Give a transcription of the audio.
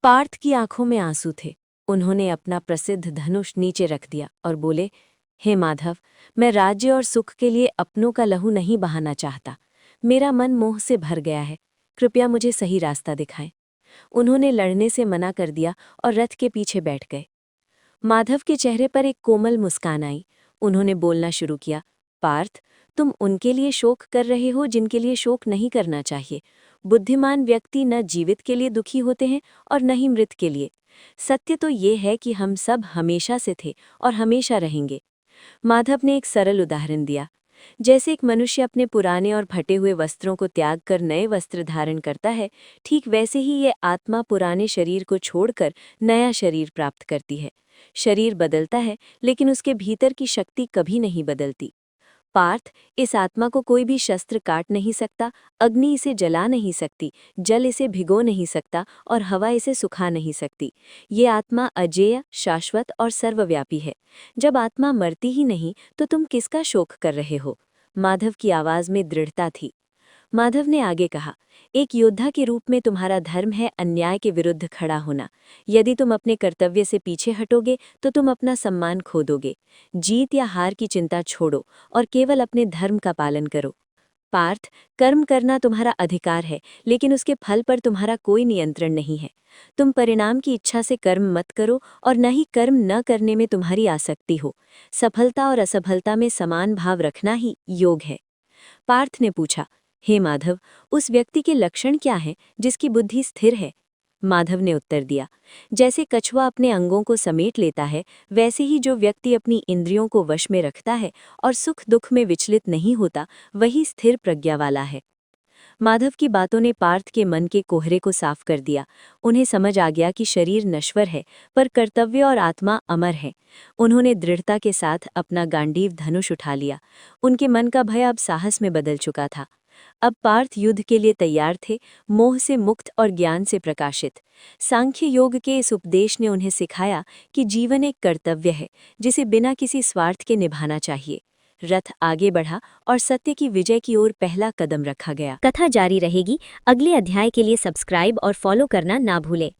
पार्थ की आंखों में आंसू थे। उन्होंने अपना प्रसिद्ध धनुष नीचे रख दिया और बोले, हे माधव, मैं राज्य और सुख के लिए अपनों का लहू नहीं बहाना चाहता। मेरा मन मोह से भर गया है। कृपया मुझे सही रास्ता दिखाएं। उन्होंने लड़ने से मना कर दिया और रथ के पीछे बैठ गए। माधव के चेहरे पर एक कोमल मुस्कान आई। उन्होंने बोलना शुरू किया, पार्थ, तुम उनके लिए शोक कर रहे हो जिनके लिए शोक नहीं करना चाहिए। बुद्धिमान व्यक्ति न जीवित के लिए दुखी होते हैं और न ही मृत के लिए। सत्य तो ये है कि हम सब हमेशा से थे और हमेशा रहेंगे। माधव ने एक सरल उदाहरण दिया। जैसे एक मनुष्य अपने पुराने और फटे हुए वस्त्रों को त्याग कर नए वस्त्र धारण करता है, ठीक वैसे ही ये आत्मा पुराने शरीर को छोड़कर नया शरीर प्राप्त करती है। शरीर बदलता है, लेकिन उसके भीतर की शक्ति कभी नहीं बदलती। पार्थ, इस आत्मा को कोई भी शस्त्र काट नहीं सकता, अग्नि इसे जला नहीं सकती, जल इसे भिगो नहीं सकता और हवा इसे सुखा नहीं सकती। ये आत्मा अजेय, शाश्वत और सर्वव्यापी है। जब आत्मा मरती ही नहीं तो तुम किसका शोक कर रहे हो? माधव की आवाज में दृढ़ता थी। माधव ने आगे कहा, एक योद्धा के रूप में तुम्हारा धर्म है अन्याय के विरुद्ध खड़ा होना। यदि तुम अपने कर्तव्य से पीछे हटोगे तो तुम अपना सम्मान खो दोगे। जीत या हार की चिंता छोड़ो और केवल अपने धर्म का पालन करो। पार्थ, कर्म करना तुम्हारा अधिकार है, लेकिन उसके फल पर तुम्हारा कोई नियंत्रण नहीं है। तुम परिणाम की इच्छा से कर्म मत करो और न ही कर्म न करने में तुम्हारी आसक्ति हो। सफलता और असफलता में समान भाव रखना ही योग है। पार्थ ने पूछा, हे माधव, उस व्यक्ति के लक्षण क्या हैं जिसकी बुद्धि स्थिर है? माधव ने उत्तर दिया, जैसे कछुआ अपने अंगों को समेट लेता है, वैसे ही जो व्यक्ति अपनी इंद्रियों को वश में रखता है और सुख दुख में विचलित नहीं होता, वही स्थिर प्रज्ञा वाला है। माधव की बातों ने पार्थ के मन के कोहरे को साफ कर दिया। उन्हें समझ आ गया कि शरीर नश्वर है, पर कर्तव्य और आत्मा अमर है। उन्होंने दृढ़ता के साथ अपना गांडीव धनुष उठा लिया। उनके मन का भय अब साहस में बदल चुका था। अब पार्थ युद्ध के लिए तैयार थे, मोह से मुक्त और ज्ञान से प्रकाशित। सांख्य योग के इस उपदेश ने उन्हें सिखाया कि जीवन एक कर्तव्य है, जिसे बिना किसी स्वार्थ के निभाना चाहिए। रथ आगे बढ़ा और सत्य की विजय की ओर पहला कदम रखा गया। कथा जारी रहेगी। अगले अध्याय के लिए सब्सक्राइब और फॉलो करना ना भूलें।